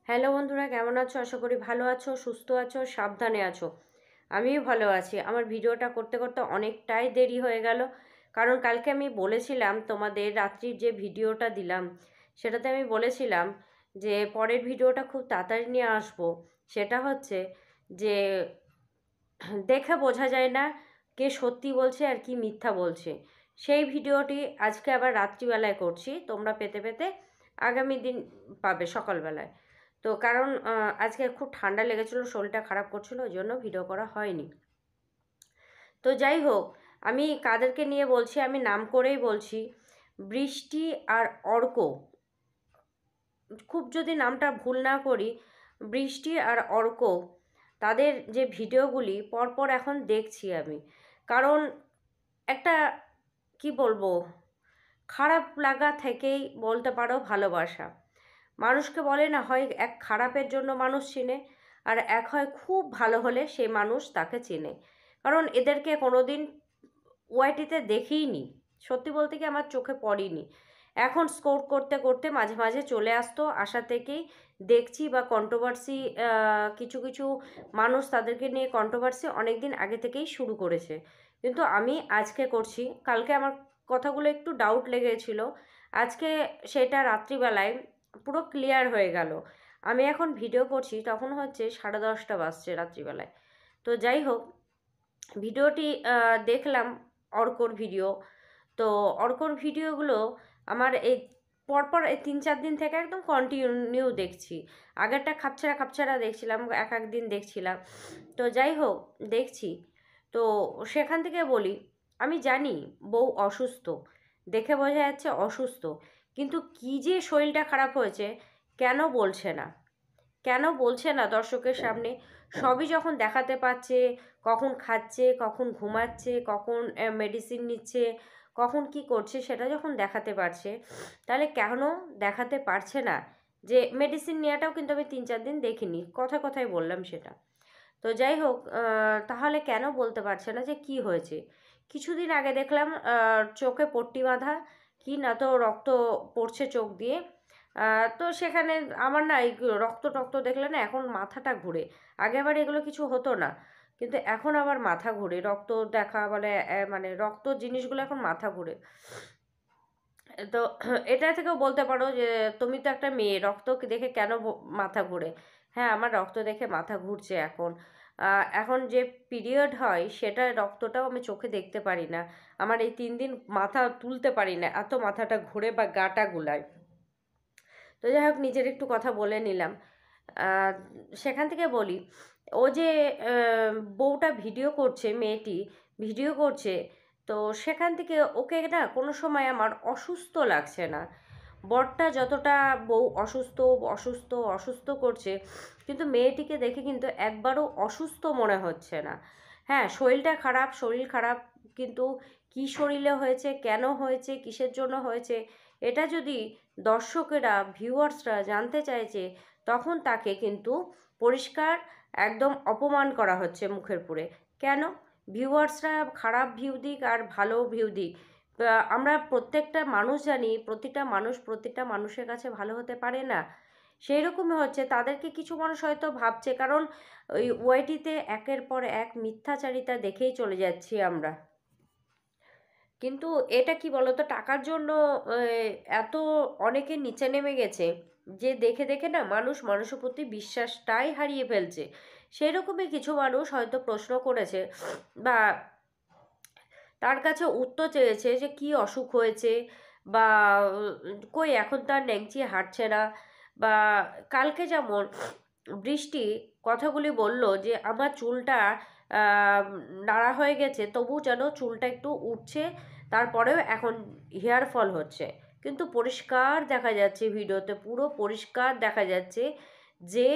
Hello বন্ধুরা, কেমন আছো? আশা করি ভালো আছো, সুস্থ আছো, সাবধানে আছো। আমিও ভালো আছি। আমার ভিডিওটা করতে করতে অনেকটাই দেরি হয়ে গেল, কারণ কালকে আমি বলেছিলাম তোমাদের রাত্রির যে ভিডিওটা দিলাম সেটাতে আমি বলেছিলাম যে পরের ভিডিওটা খুব তাড়াতাড়ি নিয়ে আসবো। সেটা হচ্ছে যে দেখে বোঝা যায় না কে সত্যি বলছে আর কি মিথ্যা বলছে। সেই ভিডিওটি আজকে আবার রাত্রিবেলায় করছি, তোমরা পেতে পেতে আগামী দিন পাবে সকালবেলায়। তো কারণ আজকে খুব ঠান্ডা লেগেছিলো, শরীরটা খারাপ করছিলো, ওই জন্য ভিডিও করা হয়নি। তো যাই হোক, আমি কাদেরকে নিয়ে বলছি আমি নাম করেই বলছি। বৃষ্টি আর অর্ক, খুব যদি নামটা ভুল না করি, বৃষ্টি আর অর্ক, তাদের যে ভিডিওগুলি পরপর এখন দেখছি আমি। কারণ একটা কি বলবো, খারাপ লাগা থেকেই বলতে পারো ভালোবাসা। মানুষকে বলে না, হয় এক খারাপের জন্য মানুষ চেনে, আর এক হয় খুব ভালো হলে সেই মানুষ তাকে চেনে। কারণ এদেরকে কোনো দিন ওয়াইটিতে দেখিইনি, সত্যি বলতে কি আমার চোখে পড়েনি। এখন স্কোর করতে করতে মাঝে মাঝে চলে আসতো, আসা থেকেই দেখছি। বা কন্ট্রোভার্সি, কিছু কিছু মানুষ তাদেরকে নিয়ে কন্ট্রোভার্সি অনেক দিন আগে থেকেই শুরু করেছে, কিন্তু আমি আজকে করছি। কালকে আমার কথাগুলো একটু ডাউট লেগেছিল, আজকে সেটা রাত্রিবেলায় পুরো ক্লিয়ার হয়ে গেল। আমি এখন ভিডিও করছি, তখন হচ্ছে 10:30 বাজছে রাত্রিবেলায়। তো যাই হোক, ভিডিওটি দেখলাম অর্কর ভিডিও। তো অর্কর ভিডিওগুলো আমার এই পরপর এই 3-4 দিন থেকে একদম কন্টিনিউ দেখছি। আগেরটা খাপছাড়া খাপছাড়া দেখছিলাম, এক এক দিন দেখছিলাম। তো যাই হোক, দেখছি। তো সেখান থেকে বলি, আমি জানি বউ অসুস্থ, দেখে বোঝা যাচ্ছে অসুস্থ, কিন্তু কী যে শরীরটা খারাপ হয়েছে কেন বলছে না? কেন বলছে না দর্শকের সামনে? সবই যখন দেখাতে পাচ্ছে, কখন খাচ্ছে, কখন ঘুমাচ্ছে, কখন মেডিসিন নিচ্ছে, কখন কি করছে সেটা যখন দেখাতে পারছে, তাহলে কেন দেখাতে পারছে না যে মেডিসিন নেওয়াটাও কিন্তু আমি 3-4 দিন দেখিনি, কথায় কথায় বললাম সেটা। তো যাই হোক, তাহলে কেন বলতে পারছে না যে কি হয়েছে? কিছুদিন আগে দেখলাম চোখে পট্টি বাঁধা, কি না তো রক্ত পড়ছে চোখ দিয়ে। তো সেখানে আমার না এই রক্ত টক্ত দেখলে না এখন মাথাটা ঘুরে। আগে আবার এগুলো কিছু হতো না, কিন্তু এখন আবার মাথা ঘুরে, রক্ত দেখা মানে মানে রক্ত জিনিসগুলো এখন মাথা ঘুরে। তো এটা থেকেও বলতে পারো যে তুমি তো একটা মেয়ে, রক্ত দেখে কেন মাথা ঘুরে? হ্যাঁ, আমার রক্ত দেখে মাথা ঘুরছে এখন। এখন যে পিরিয়ড হয় সেটা রক্তটাও আমি চোখে দেখতে পারি না। আমার এই 3 দিন মাথা তুলতে পারি না, এত মাথাটা ঘুরে বা গাটা গুলায়। তো যাই হোক, নিজের একটু কথা বলে নিলাম। আহ, সেখান থেকে বলি, ও যে বউটা ভিডিও করছে, মেয়েটি ভিডিও করছে, তো সেখান থেকে ওকে না কোনো সময় আমার অসুস্থ লাগছে না। বরটা যতটা বউ অসুস্থ অসুস্থ অসুস্থ করছে, কিন্তু মেয়েটিকে দেখে কিন্তু একবারও অসুস্থ মনে হচ্ছে না। হ্যাঁ, শরীরটা খারাপ, শরীর খারাপ, কিন্তু কী শরীরে হয়েছে, কেন হয়েছে, কিসের জন্য হয়েছে, এটা যদি দর্শকেরা, ভিউয়ার্সরা জানতে চাইছে, তখন তাকে কিন্তু পরিষ্কার একদম অপমান করা হচ্ছে মুখের পুরে। কেন? ভিউয়ার্সরা খারাপ ভিউ দিক আর ভালো ভিউ দিক, আমরা প্রত্যেকটা মানুষ জানি প্রতিটা মানুষ প্রতিটা মানুষের কাছে ভালো হতে পারে না। সেই রকমই হচ্ছে, তাদেরকে কিছু মানুষ হয়তো ভাবছে, কারণ ওই ওয়াইটিতে একের পর এক মিথ্যাচারিতা দেখেই চলে যাচ্ছি আমরা। কিন্তু এটা কি বলতো, টাকার জন্য এত অনেকে নিচে নেমে গেছে যে দেখে দেখে না মানুষ মানুষের প্রতি বিশ্বাসটাই হারিয়ে ফেলছে। সেরকমই কিছু মানুষ হয়তো প্রশ্ন করেছে, বা তার কাছে উত্তর চেয়েছে যে কি অসুখ হয়েছে, বা কই এখন তার ন্যাংচি হাঁটছে না। বা কালকে যেমন বৃষ্টি কথাগুলি বলল যে আমার চুলটা আহ, নাড়া হয়ে গেছে, তবু যেন চুলটা একটু উঠছে, তারপরেও এখন হেয়ার ফল হচ্ছে। কিন্তু পরিষ্কার দেখা যাচ্ছে ভিডিওতে, পুরো পরিষ্কার দেখা যাচ্ছে যে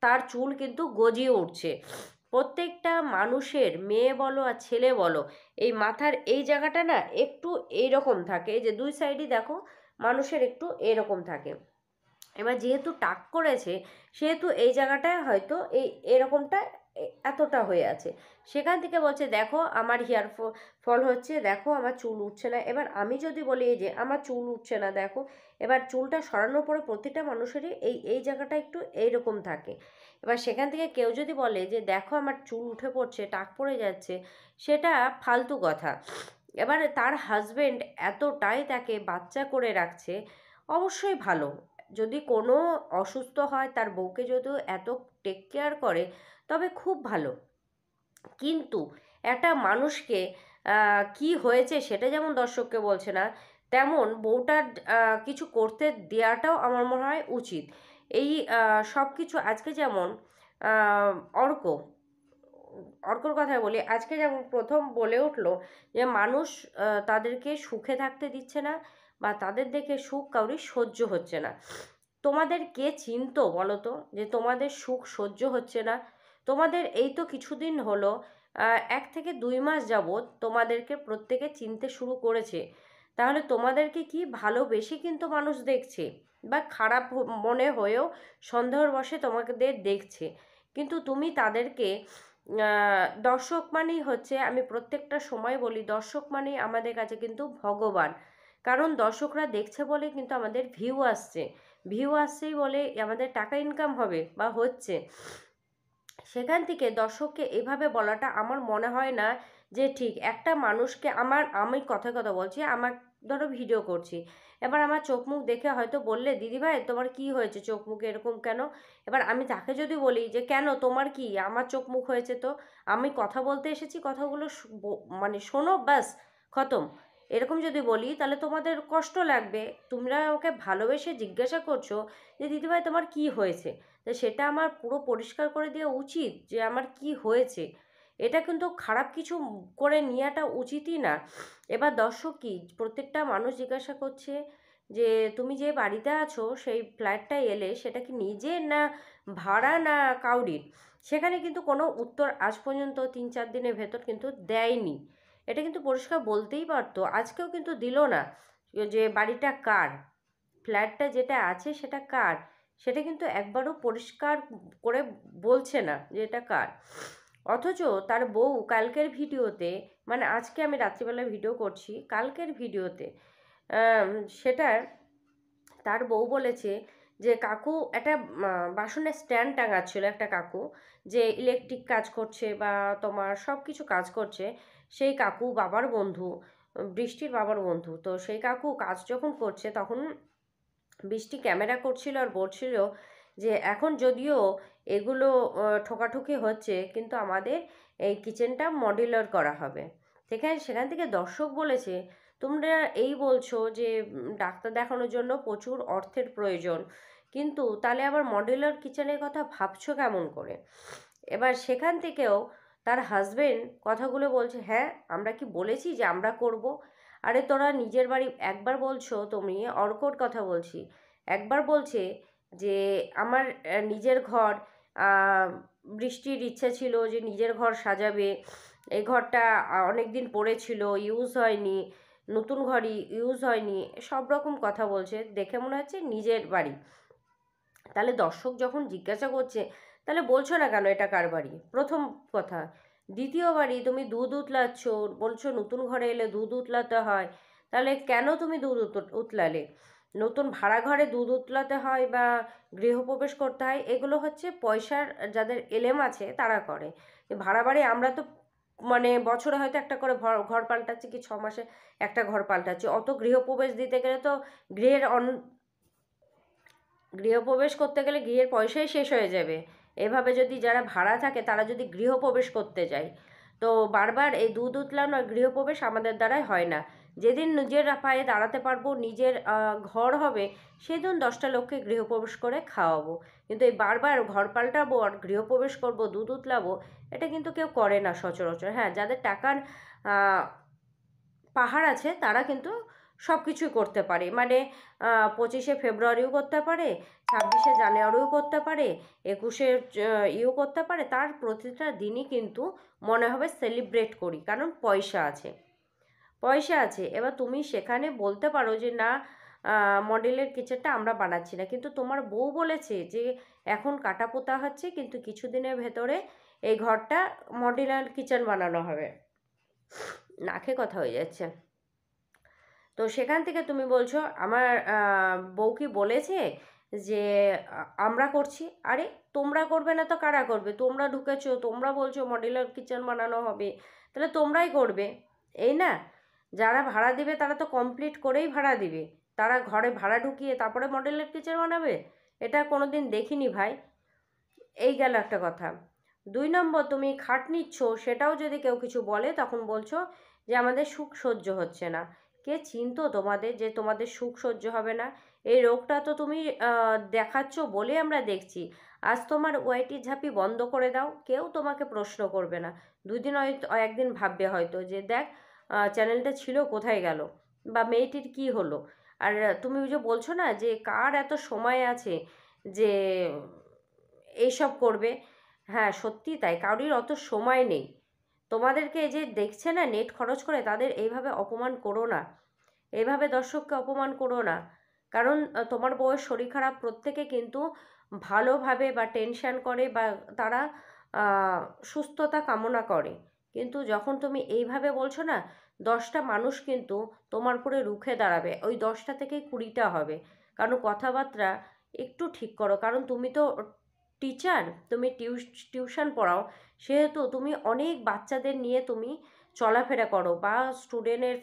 তার চুল কিন্তু গজিয়ে উঠছে। প্রত্যেকটা মানুষের, মেয়ে বলো আর ছেলে বলো, এই মাথার এই জায়গাটা না একটু এইরকম থাকে, এই যে দুই সাইডই দেখো মানুষের একটু এরকম থাকে। এবার যেহেতু টাক করেছে, সেহেতু এই জায়গাটায় হয়তো এই এরকমটা এতটা হয়ে আছে। সেখান থেকে বলছে দেখো আমার হেয়ার ফল হচ্ছে, দেখো আমার চুল উঠছে না। এবার আমি যদি বলি এই যে আমার চুল উঠছে না দেখো, এবার চুলটা সরানোর পরে প্রতিটা মানুষেরই এই জায়গাটা একটু এইরকম থাকে। এবার সেখান থেকে কেউ যদি বলে যে দেখো আমার চুল উঠে পড়ছে, টাক পড়ে যাচ্ছে, সেটা ফালতু কথা। এবারে তার হাজবেন্ড এতটাই তাকে বাচ্চা করে রাখছে, অবশ্যই ভালো। যদি কোনো অসুস্থ হয় তার বউকে যদি এত টেক কেয়ার করে তবে খুব ভালো। কিন্তু একটা মানুষকে কি হয়েছে সেটা যেমন দর্শককে বলছে না, তেমন বউটার কিছু করতে দেওয়াটাও আমার মনে হয় উচিত। এই সব কিছু আজকে যেমন আহ, অর্ক অর্কর কথাই বলি, আজকে যেমন প্রথম বলে উঠলো যে মানুষ তাদেরকে সুখে থাকতে দিচ্ছে না, বা তাদের দেখে সুখ কাউরি সহ্য হচ্ছে না। তোমাদের কে চিনতো বলো তো যে তোমাদের সুখ সহ্য হচ্ছে না? তোমাদের এই তো কিছুদিন হলো, 1 থেকে 2 মাস যাবৎ তোমাদেরকে প্রত্যেকে চিনতে শুরু করেছে। তাহলে তোমাদেরকে কি ভালোবেসে কিন্তু মানুষ দেখছে, বা খারাপ মনে হয়েও সন্দেহর বশে তোমাদের দেখছে। কিন্তু তুমি তাদেরকে দর্শক মানেই হচ্ছে, আমি প্রত্যেকটা সময় বলি দর্শক মানেই আমাদের কাছে কিন্তু ভগবান। কারণ দর্শকরা দেখছে বলে কিন্তু আমাদের ভিউ আসছে, ভিউ আসছেই বলে আমাদের টাকা ইনকাম হবে বা হচ্ছে। সেখান থেকে দর্শককে এভাবে বলাটা আমার মনে হয় না যে ঠিক। একটা মানুষকে আমি কথায় কথা বলছি, আমার ধরো ভিডিও করছি, এবার আমার চোখ মুখ দেখে হয়তো বললে দিদিভাই তোমার কি হয়েছে চোখ মুখে এরকম কেন? এবার আমি তাকে যদি বলি যে কেন তোমার কি, আমার চোখ মুখ হয়েছে তো আমি কথা বলতে এসেছি, কথাগুলো মানে শোনো ব্যাস, খতম। এরকম যদি বলি তাহলে তোমাদের কষ্ট লাগবে। তোমরা আমাকে ভালোবেসে জিজ্ঞাসা করছো যে দিদিভাই তোমার কি হয়েছে, তো সেটা আমার পুরো পরিষ্কার করে দেওয়া উচিত যে আমার কি হয়েছে। এটা কিন্তু খারাপ কিছু করে নেওয়াটা উচিতই না। এবার দর্শক কি প্রত্যেকটা মানুষ জিজ্ঞাসা করছে যে তুমি যে বাড়িতে আছো সেই ফ্ল্যাটটায় এলে সেটা কি নিজের না ভাড়া না কাউরির? সেখানে কিন্তু কোনো উত্তর আজ পর্যন্ত 3-4 দিনের ভেতর কিন্তু দেয়নি। এটা কিন্তু পরিষ্কার বলতেই পারতো, আজকেও কিন্তু দিল না যে বাড়িটা কার, ফ্ল্যাটটা যেটা আছে সেটা কার, সেটা কিন্তু একবারও পরিষ্কার করে বলছে না যে এটা কার। অথচ তার বউ কালকের ভিডিওতে, মানে আজকে আমি রাত্রিবেলা ভিডিও করছি, কালকের ভিডিওতে আম, সেটা তার বউ বলেছে যে কাকু একটা বাসনের স্ট্যান্ড টাঙাচ্ছিল একটা কাকু, যে ইলেকট্রিক কাজ করছে বা তোমার সব কিছু কাজ করছে। সেই কাকু বাবার বন্ধু, বৃষ্টির বাবার বন্ধু। তো সেই কাকু কাজ যখন করছে তখন বৃষ্টি ক্যামেরা করছিল আর বলছিল যে এখন যদিও এগুলো ঠোকাঠুকি হচ্ছে কিন্তু আমাদের এই কিচেনটা মডিউলার করা হবে। সেখান থেকে দর্শক বলেছে তোমরা এই বলছো যে ডাক্তার দেখানোর জন্য প্রচুর অর্থের প্রয়োজন, কিন্তু তাহলে আবার মডিউলার কিচেনের কথা ভাবছো কেমন করে? এবার সেখান থেকেও তার হাজবেন্ড কথাগুলো বলছে হ্যাঁ আমরা কি বলেছি যে আমরা করব? আরে তোরা নিজের বাড়ি একবার বলছো, তুমি অর্কর কথা বলছি, একবার বলছে যে আমার নিজের ঘর, আহ, বৃষ্টির ইচ্ছে ছিল যে নিজের ঘর সাজাবে, এই ঘরটা অনেক দিন পড়েছিল, ইউজ হয়নি, নতুন ঘরই ইউজ হয়নি, সব রকম কথা বলছে, দেখে মনে হচ্ছে নিজের বাড়ি। তাহলে দর্শক যখন জিজ্ঞাসা করছে তাহলে বলছো না কেন এটা কার বাড়ি? প্রথম কথা। দ্বিতীয় বাড়ি তুমি দুধ উতলাচ্ছ, বলছো নতুন ঘরে এলে দুধ উতলাতে হয়, তাহলে কেন তুমি দুধ উতলালে? নতুন ভাড়া ঘরে দুধ উতলাতে হয় বা গৃহপ্রবেশ করতে হয়, এগুলো হচ্ছে পয়সার যাদের এলেম আছে তারা করে। ভাড়া বাড়ি আমরা তো মানে বছরে হয়তো একটা করে ঘর ঘর পাল্টাচ্ছি, কি 6 মাসে একটা ঘর পাল্টাচ্ছি, অত গৃহপ্রবেশ দিতে গেলে তো গৃহের গৃহপ্রবেশ করতে গেলে গৃহের পয়সাই শেষ হয়ে যাবে। এভাবে যদি যারা ভাড়া থাকে তারা যদি গৃহপ্রবেশ করতে যায়, তো বারবার এই দুধ উতলানো আর গৃহপ্রবেশ আমাদের দ্বারাই হয় না। যেদিন নিজের পায়ে দাঁড়াতে পারবো, নিজের ঘর হবে, সেদিন 10টা লোককে গৃহপ্রবেশ করে খাওয়াবো। কিন্তু এই বারবার ঘর পাল্টাবো আর গৃহপ্রবেশ করব, দুধ উতলাবো, এটা কিন্তু কেউ করে না সচরাচর। হ্যাঁ, যাদের টাকার আহ, পাহাড় আছে তারা কিন্তু সব কিছুই করতে পারে, মানে 25শে ফেব্রুয়ারিও করতে পারে, 26শে জানুয়ারিও করতে পারে, 21শে ইও করতে পারে, তার প্রতিটা দিনই কিন্তু মনে হবে সেলিব্রেট করি, কারণ পয়সা আছে, পয়সা আছে। এবার তুমি সেখানে বলতে পারো যে না মডেলের কিচেনটা আমরা বানাচ্ছি না, কিন্তু তোমার বউ বলেছে যে এখন কাটা পোতা হচ্ছে কিন্তু কিছুদিনের ভেতরে এই ঘরটা মডিউলার কিচেন বানানো হবে। নাকে কথা হয়ে যাচ্ছে। তো সেখান থেকে তুমি বলছো আমার বউ কি বলেছে যে আমরা করছি? আরে তোমরা করবে না তো কারা করবে? তোমরা ঢুকেছো, তোমরা বলছো মডিউলার কিচেন বানানো হবে, তাহলে তোমরাই করবে, এই না? যারা ভাড়া দিবে তারা তো কমপ্লিট করেই ভাড়া দিবে, তারা ঘরে ভাড়া ঢুকিয়ে তারপরে মডিউলার কিচেন বানাবে? এটা কোনো দিন দেখিনি ভাই। এই গেল একটা কথা। 2 নম্বর, তুমি খাট নিচ্ছ, সেটাও যদি কেউ কিছু বলে তখন বলছো যে আমাদের সুখ সহ্য হচ্ছে না। কে চিনতো তোমাদের যে তোমাদের সুখ সহ্য হবে না? এই রোগটা তো তুমি দেখাচ্ছ বলে আমরা দেখছি। আজ তোমার ওয়াইটি ঝাঁপি বন্ধ করে দাও, কেউ তোমাকে প্রশ্ন করবে না। 2 দিন হয়তো, একদিন ভাববে হয়তো যে দেখ চ্যানেলটা ছিল কোথায় গেল, বা মেয়েটির কি হলো। আর তুমি ওই যে বলছো না যে কার এত সময় আছে যে এইসব করবে। হ্যাঁ সত্যি তাই, কারোর অত সময় নেই। তোমাদেরকে এই যে দেখছে না নেট খরচ করে, তাদের এইভাবে অপমান করো না, এইভাবে দর্শককে অপমান করো না। কারণ তোমার বউয়ের শরীর খারাপ, প্রত্যেকে কিন্তু ভালোভাবে বা টেনশন করে বা তারা সুস্থতা কামনা করে। কিন্তু যখন তুমি এইভাবে বলছো না, 10টা মানুষ কিন্তু তোমার উপরে রুখে দাঁড়াবে, ওই 10টা থেকে 20টা হবে। কারণ কথাবার্তা একটু ঠিক করো। কারণ তুমি তো টিচার, তুমি টিউশন পড়াও, সেহেতু তুমি অনেক বাচ্চাদের নিয়ে তুমি চলাফেরা করো, বা স্টুডেন্টের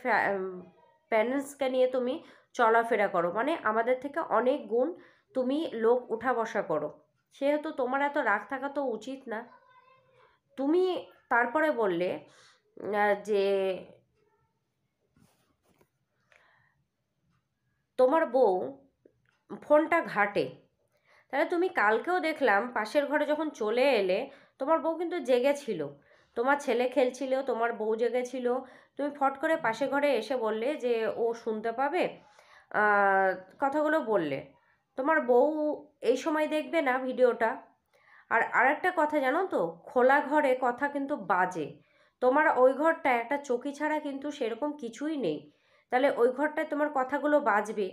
প্যারেন্টসকে নিয়ে তুমি চলাফেরা করো, মানে আমাদের থেকে অনেক গুণ তুমি লোক উঠা বসা করো, সেহেতু তোমার এত রাগ থাকা তো উচিত না। তুমি তারপরে বললে যে তোমার বউ ফোনটা ঘাঁটে। তাহলে তুমি কালকেও দেখলাম পাশের ঘরে যখন চলে এলে, তোমার বউ কিন্তু জেগেছিল, তোমার ছেলে খেলছিল, তোমার বউ জেগেছিল। তুমি ফট করে পাশে ঘরে এসে বললে যে ও শুনতে পাবে, আহ, কথাগুলো বললে। তোমার বউ এই সময় দেখবে না ভিডিওটা? আর আরেকটা কথা জানো তো, খোলা ঘরে কথা কিন্তু বাজে। তোমার ওই ঘরটায় একটা চৌকি ছাড়া কিন্তু সেরকম কিছুই নেই, তাহলে ওই ঘরটায় তোমার কথাগুলো বাজবে,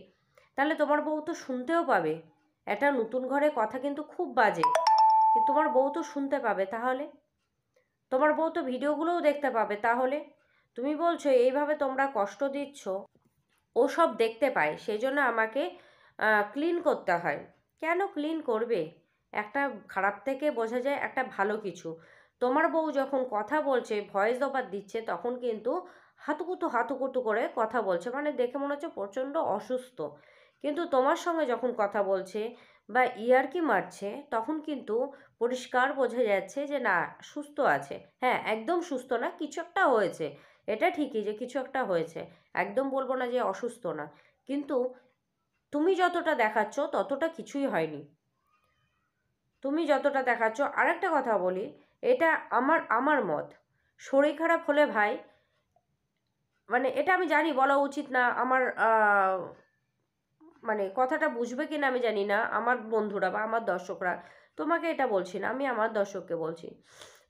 তাহলে তোমার বউ তো শুনতেও পাবে। একটা নতুন ঘরে কথা কিন্তু খুব বাজে, কিন্তু তোমার বউ তো শুনতে পাবে, তাহলে তোমার বউ তো ভিডিওগুলোও দেখতে পাবে। তাহলে তুমি বলছো এইভাবে তোমরা কষ্ট দিচ্ছ, ও সব দেখতে পায়, সেই জন্য আমাকে ক্লিন করতে হয়। কেন ক্লিন করবে? একটা খারাপ থেকে বোঝা যায় একটা ভালো কিছু। তোমার বউ যখন কথা বলছে, ভয়েস ওভার দিচ্ছে, তখন কিন্তু হাতুকুতু হাতুকুতু করে কথা বলছে, মানে দেখে মনে হচ্ছে প্রচণ্ড অসুস্থ। কিন্তু তোমার সঙ্গে যখন কথা বলছে বা ইয়ার্কি মারছে, তখন কিন্তু পরিষ্কার বোঝা যাচ্ছে যে না, সুস্থ আছে। হ্যাঁ একদম সুস্থ না, কিছু একটা হয়েছে, এটা ঠিকই যে কিছু একটা হয়েছে, একদম বলবো না যে অসুস্থ না। কিন্তু তুমি যতটা দেখাচ্ছ ততটা কিছুই হয়নি, তুমি যতটা দেখাচ্ছ। আরেকটা কথা বলি, এটা আমার মত, শরীর খারাপ হলে ভাই, মানে এটা আমি জানি বলা উচিত না আমার, মানে কথাটা বুঝবে কি না আমি জানি না আমার বন্ধুরা বা আমার দর্শকরা, তোমাকে এটা বলছি না, আমি আমার দর্শককে বলছি।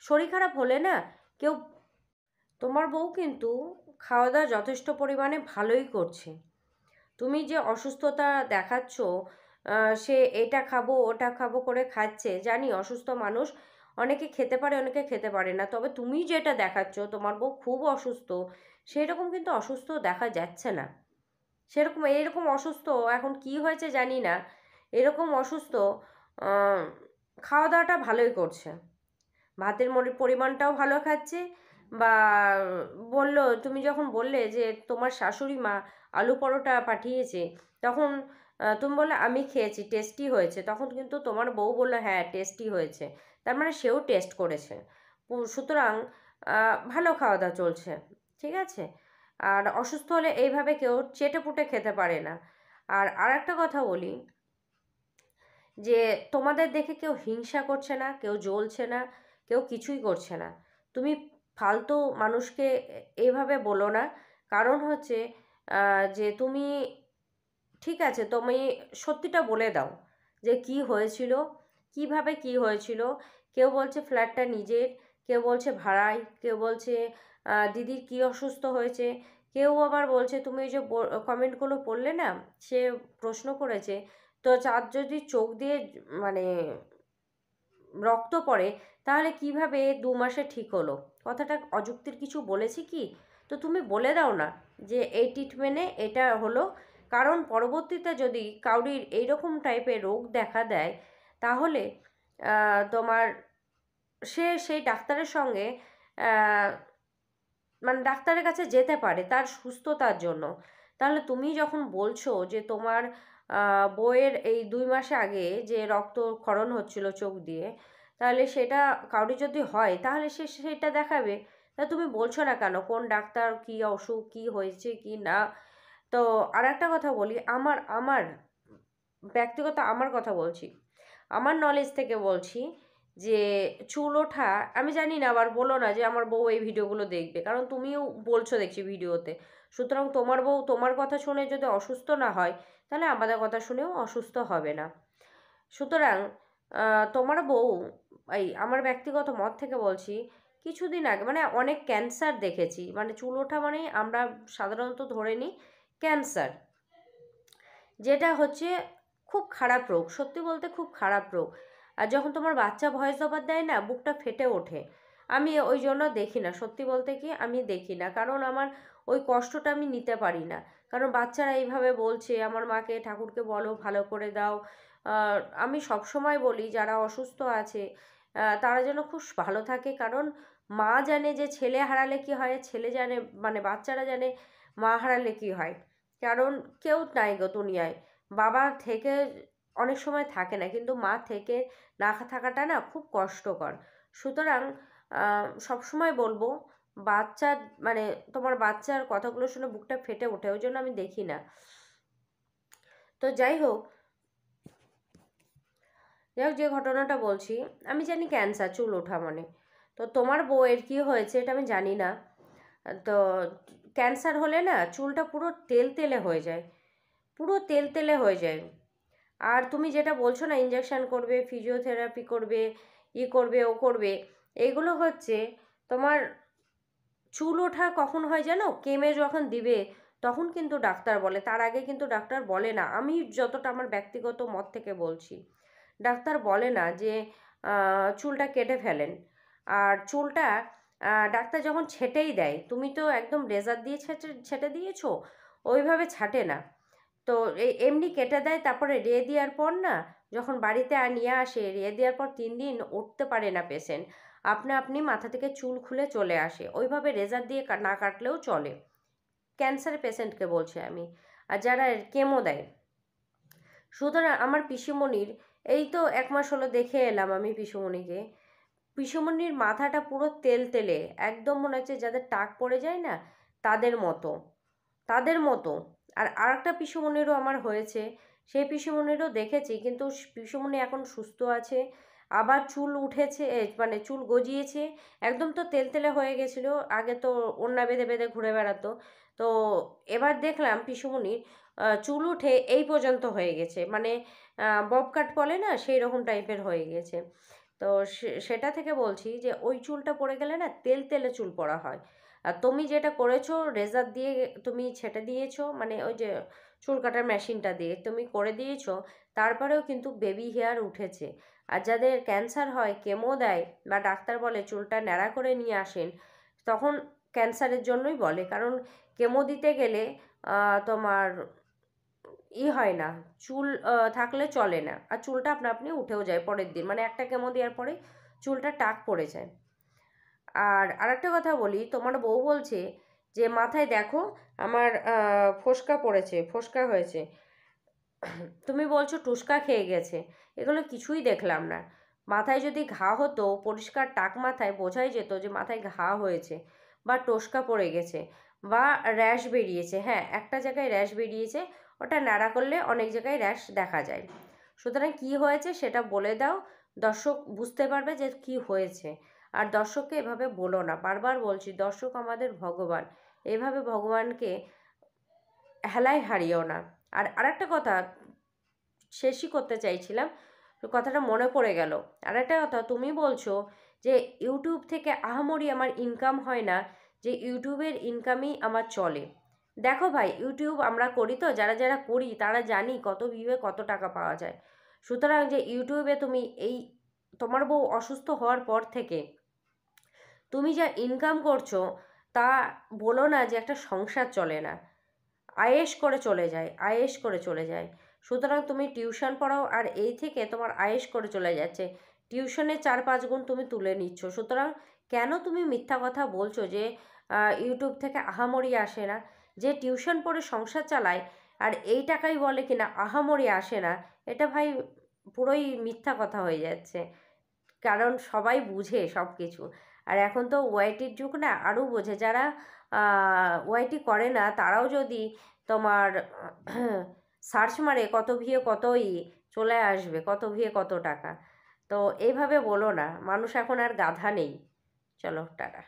শরীর খারাপ হলে না কেউ, তোমার বউ কিন্তু খাওয়া দাওয়া যথেষ্ট পরিমাণে ভালোই করছে। তুমি যে অসুস্থতা দেখাচ্ছ, সে এটা খাবো ওটা খাবো করে খাচ্ছে, জানি অসুস্থ মানুষ অনেকে খেতে পারে অনেকে খেতে পারে না, তবে তুমি যেটা দেখাচ্ছ তোমার বউ খুব অসুস্থ, সেই রকম কিন্তু অসুস্থ দেখা যাচ্ছে না। সেরকম এইরকম অসুস্থ এখন কি হয়েছে জানি না, এরকম অসুস্থ আহ, খাওয়া দাওয়াটা ভালোই করছে, ভাতের পরিমাণটাও ভালো খাচ্ছে। বা বললো, তুমি যখন বললে যে তোমার শাশুড়ি মা আলু পরোটা পাঠিয়েছে, তখন তুমি বললে আমি খেয়েছি টেস্টি হয়েছে, তখন কিন্তু তোমার বউ বললো হ্যাঁ টেস্টি হয়েছে, তার মানে সেও টেস্ট করেছে। সুতরাং ভালো খাওয়া দাওয়া চলছে, ঠিক আছে। আর অসুস্থ হলে এইভাবে কেউ চেটে পুটে খেতে পারে না। আর আরেকটা কথা বলি, যে তোমাদের দেখে কেউ হিংসা করছে না, কেউ জ্বলছে না, কেউ কিছুই করছে না। তুমি ফালতু মানুষকে এইভাবে বলো না। কারণ হচ্ছে যে তুমি, ঠিক আছে তুমি সত্যিটা বলে দাও যে কি হয়েছিল, কিভাবে কি হয়েছিল। কেউ বলছে ফ্ল্যাটটা নিজের, কেউ বলছে ভাড়ায়, কেউ বলছে দিদির কি অসুস্থ হয়েছে, কেউ আবার বলছে তুমি ওই যে কমেন্টগুলো পড়লে না, সে প্রশ্ন করেছে তো চাঁদ যদি চোখ দিয়ে মানে রক্ত পড়ে, তাহলে কিভাবে 2 মাসে ঠিক হলো? কথাটা অযুক্তির কিছু বলেছি কি? তো তুমি বলে দাও না যে এই ট্রিটমেন্টে এটা হলো, কারণ পরবর্তীতে যদি কাউরির এইরকম টাইপের রোগ দেখা দেয়, তাহলে তোমার সেই ডাক্তারের সঙ্গে মানে ডাক্তারের কাছে যেতে পারে তার সুস্থতার জন্য। তাহলে তুমি যখন বলছো যে তোমার বউয়ের এই 2 মাস আগে যে রক্তক্ষরণ হচ্ছিল চোখ দিয়ে, তাহলে সেটা কাউরি যদি হয় তাহলে সে সেটা দেখাবে। তা তুমি বলছো না কেন কোন ডাক্তার, কী অসুখ, কী হয়েছে কি না? তো আর একটা কথা বলি, আমার আমার ব্যক্তিগত আমার কথা বলছি, আমার নলেজ থেকে বলছি যে চুল ওঠা, আমি জানি না, আবার বলো না যে আমার বউ এই ভিডিওগুলো দেখবে, কারণ তুমিও বলছো দেখছি ভিডিওতে। সুতরাং তোমার বউ তোমার কথা শুনে যদি অসুস্থ না হয়, তাহলে আমাদের কথা শুনেও অসুস্থ হবে না। সুতরাং তোমার বউ, এই আমার ব্যক্তিগত মত থেকে বলছি, কিছুদিন আগে মানে অনেক ক্যান্সার দেখেছি, মানে চুল ওঠা মানেই আমরা সাধারণত ধরে নিই ক্যান্সার, যেটা হচ্ছে খুব খারাপ রোগ, সত্যি বলতে খুব খারাপ রোগ। আর যখন তোমার বাচ্চা ভয়েস ওভার দেয় না, বুকটা ফেটে ওঠে। আমি ওই জন্য দেখি না, সত্যি বলতে কি আমি দেখি না, কারণ আমার ওই কষ্টটা আমি নিতে পারি না। কারণ বাচ্চারা এইভাবে বলছে আমার মাকে, ঠাকুরকে বলো ভালো করে দাও। আমি সবসময় বলি যারা অসুস্থ আছে তারা যেন খুব ভালো থাকে, কারণ মা জানে যে ছেলে হারালে কী হয়, ছেলে জানে, মানে বাচ্চারা জানে মা হারালে কী হয়। কারণ কেউ নাই গো দুনিয়ায়, বাবা থেকে অনেক সময় থাকে না, কিন্তু মা থেকে না থাকাটা না খুব কষ্টকর। সুতরাং সবসময় বলবো, বাচ্চার মানে তোমার বাচ্চার কথাগুলো শুনে বুকটা ফেটে ওঠে, ওই জন্য আমি দেখি না। তো যাই হোক, যে ঘটনাটা বলছি, আমি জানি ক্যান্সার চুল ওঠা মানে, তো তোমার বউয়ের কী হয়েছে এটা আমি জানি না। তো ক্যান্সার হলে না চুলটা পুরো তেলতেলে হয়ে যায়, পুরো তেলতেলে হয়ে যায়। আর তুমি যেটা বলছো না ইঞ্জেকশন করবে, ফিজিওথেরাপি করবে, করবে, ও করবে, এইগুলো হচ্ছে তোমার চুল ওঠা কখন হয় জানো? কেমে যখন দিবে তখন কিন্তু ডাক্তার বলে, তার আগে কিন্তু ডাক্তার বলে না। আমি যতটা আমার ব্যক্তিগত মত থেকে বলছি, ডাক্তার বলে না যে চুলটা কেটে ফেলেন। আর চুলটা ডাক্তার যখন ছেটেই দেয়, তুমি তো একদম রেজার দিয়ে ছেটে দিয়েছো, ওইভাবে ছাটে না। তো এমনি কেটে দেয়, তারপরে দেওয়ার পর না, যখন বাড়িতে নিয়ে আসে, দেওয়ার পর 3 দিন উঠতে পারে না পেশেন্ট, আপনা আপনি মাথা থেকে চুল খুলে চলে আসে। ওইভাবে রেজার দিয়ে না কাটলেও চলে, ক্যান্সার পেশেন্টকে বলছি আমি, আর যারা কেমো দেয়। সুতরাং আমার পিসিমণির এই তো 1 মাস হলো দেখে এলাম আমি পিসিমণিকে, পিসিমণির মাথাটা পুরো তেলতেলে, একদম মনে হচ্ছে যাদের টাক পড়ে যায় না, তাদের মতো, তাদের মতো। আর আরেকটা পিসিমণিরও আমার হয়েছে, সেই পিসিমণিরও দেখেছি, কিন্তু পিসিমণি এখন সুস্থ আছে, আবার চুল উঠেছে, মানে চুল গজিয়েছে, একদম তো তেলতেলে হয়ে গেছিলো, আগে তো ওড়না বেঁধে বেঁধে ঘুরে বেড়াতো। তো এবার দেখলাম পিসিমণির চুল উঠে এই পর্যন্ত হয়ে গেছে, মানে বব কাট বলে না, সেই রকম টাইপের হয়ে গেছে। তো সেটা থেকে বলছি যে ওই চুলটা পড়ে গেলে না তেলে চুল পড়া হয়। আর তুমি যেটা করেছো রেজার দিয়ে তুমি ছেটে দিয়েছো, মানে ওই যে চুল কাটার মেশিনটা দিয়ে তুমি করে দিয়েছো, তারপরেও কিন্তু বেবি হেয়ার উঠেছে। আর যাদের ক্যান্সার হয়, কেমো দেয় বা ডাক্তার বলে চুলটা ন্যাড়া করে নিয়ে আসেন, তখন ক্যান্সারের জন্যই বলে, কারণ কেমো দিতে গেলে তোমার হয় না, চুল থাকলে চলে না, আর চুলটা আপনা আপনি উঠেও যায় পরের দিন, মানে একটা কেমো দেওয়ার পরে চুলটা টাক পড়ে যায়। আর আরেকটা কথা বলি, তোমার বউ বলছে যে মাথায় দেখো আমার ফোস্কা পড়েছে, ফোস্কা হয়েছে। তুমি বলছো টুসকা খেয়ে গেছে, এগুলো কিছুই দেখলাম না। মাথায় যদি ঘা হতো, পরিষ্কার টাক মাথায় বোঝাই যেত যে মাথায় ঘা হয়েছে বা টোস্কা পড়ে গেছে বা র্যাশ বেরিয়েছে। হ্যাঁ, একটা জায়গায় র্যাশ বেরিয়েছে, ওটা নাড়া করলে অনেক জায়গায় র্যাশ দেখা যায়। সুতরাং কী হয়েছে সেটা বলে দাও, দর্শক বুঝতে পারবে যে কি হয়েছে। আর দর্শককে এভাবে বলো না, বারবার বলছি, দর্শক আমাদের ভগবান, এভাবে ভগবানকে হেলায় হারিও না। আর আরেকটা কথা শেষই করতে চাইছিলাম, কথাটা মনে পড়ে গেল। আর একটা কথা, তুমি বলছো যে ইউটিউব থেকে আহামরি আমার ইনকাম হয় না, যে ইউটিউবের ইনকামই আমার চলে। দেখো ভাই, ইউটিউব আমরা করি তো, যারা যারা করি তারা জানি কত ভিউয়ে কত টাকা পাওয়া যায়। সুতরাং যে ইউটিউবে তুমি এই তোমার বউ অসুস্থ হওয়ার পর থেকে তুমি যা ইনকাম করছো তা বলো না যে একটা সংসার চলে না, আয়েশ করে চলে যায়, আয়েশ করে চলে যায়। সুতরাং তুমি টিউশন পড়াও আর এই থেকে তোমার আয়েশ করে চলে যাচ্ছে, টিউশনে 4-5 গুণ তুমি তুলে নিচ্ছ। সুতরাং কেন তুমি মিথ্যা কথা বলছো যে ইউটিউব থেকে আহামরি আসে না? যে টিউশন পড়ে সংসার চালায় আর এই টাকাই বলে কিনা আহামরি আসে না, এটা ভাই পুরোই মিথ্যা কথা হয়ে যাচ্ছে। কারণ সবাই বুঝে সব কিছু। আর এখন তো ওয়াইটির যুগ না, আরও বোঝে। যারা ওয়াইটি করে না তারাও যদি তোমার সার্চ মারে কত ভিয়ে কতই চলে আসবে, কত ভিয়ে কত টাকা। তো এইভাবে বলো না, মানুষ এখন আর গাধা নেই। চলো টাটা।